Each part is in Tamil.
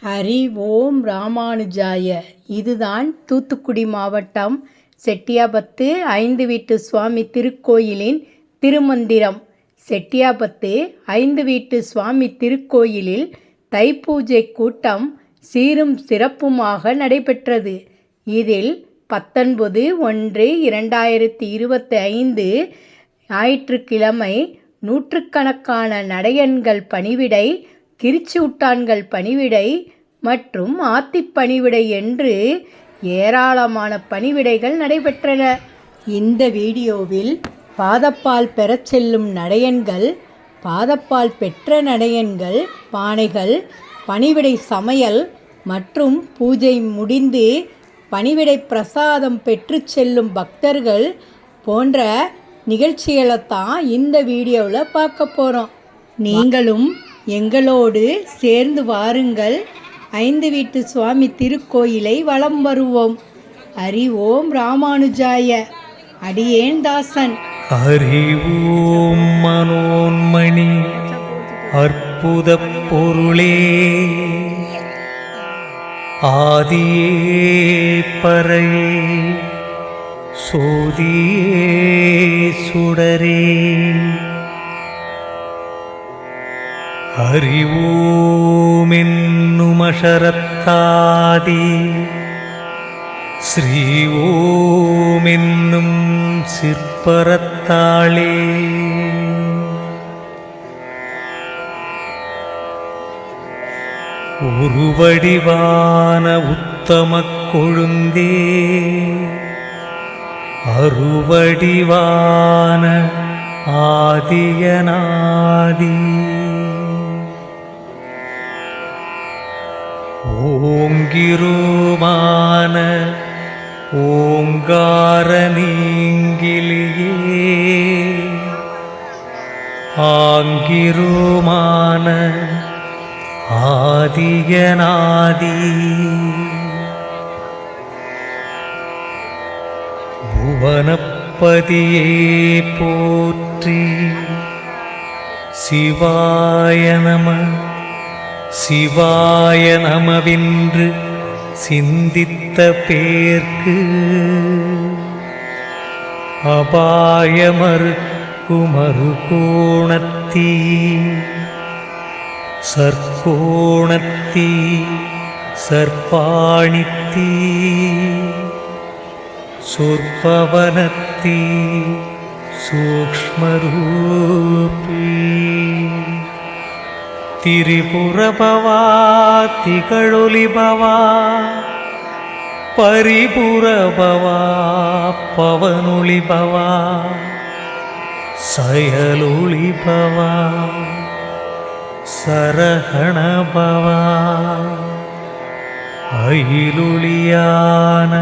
ஹரி ஓம் ராமானுஜாய. இதுதான் தூத்துக்குடி மாவட்டம் செட்டியாபத்து 5 வீட்டு சுவாமி திருக்கோயிலின் திருமந்திரம். செட்டியாபத்து 5 வீட்டு சுவாமி திருக்கோயிலில் தைப்பூஜை கூட்டம் சீரும் சிறப்புமாக நடைபெற்றது. இதில் 19/1/2025 ஞாயிற்றுக்கிழமை நூற்றுக்கணக்கான நடையன்கள் பணிவிடை, கிரிச்சூட்டான்கள் பணிவிடை மற்றும் ஆத்திப் பணிவிடை என்று ஏராளமான பணிவிடைகள் நடைபெற்றன. இந்த வீடியோவில் பாதப்பால் பெறச் செல்லும் நடையன்கள், பாதப்பால் பெற்ற நடையன்கள், பானைகள், பணிவிடை சமையல் மற்றும் பூஜை முடிந்து பணிவிடை பிரசாதம் பெற்று செல்லும் பக்தர்கள் போன்ற நிகழ்ச்சிகளைத்தான் இந்த வீடியோவில் பார்க்க போகிறோம். நீங்களும் எங்களோடு சேர்ந்து வாருங்கள். 5 வீட்டு சுவாமி திருக்கோயிலை வலம் வருவோம். ஹரி ஓம் ராமானுஜாய. அடியேன் தாசன். ஹரி ஓம் மனோன்மணி அற்புத பொருளே, ஆதியே பரையே, சோதியே சுடரே. ஹரி ஓம் என்னும் அஷரத்தாதி, ஸ்ரீ ஓம் என்னும் சிற்பரத்தாளே. உருவடிவான உத்தம கொழுந்தே, அருவடிவான ஆதியனாதி. ஓங்கிருமான ஓங்கார நீங்கிலியே, ஆங்கிருமான ஆதியனாதி. புவனப்பதியே போற்றி. சிவாய நம சிவாய நமவென்று சிந்தித்த பேர்க்கு அபாயமறுக்குமறு கோணத்தீ, சர்க்கோணத்தீ, சர்ப்பாணித்தீ, சொற்பவனத்தீ, சூக்ஷ்மரூபீ. திரிபுரபவா திகழொலிபவா, பரிபுரபவா பவனொலிபவா, சயலொலிபவா, சரஹணபவா, அயிலொலியான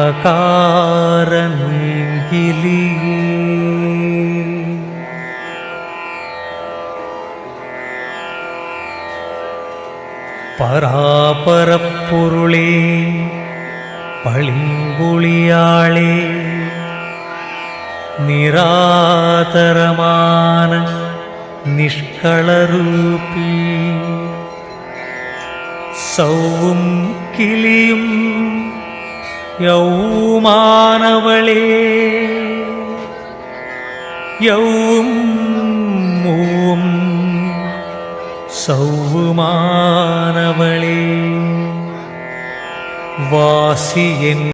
அகார நீங்கிலியே. பராபரப்பொருளே, பளிங்குழியாளே, நிராதரமான நிஷ்களரூபி. சவ்வும் கிளியும் யௌமானவளே, யௌவும் மூவும் சவ்வுமானவளே. வாசி என்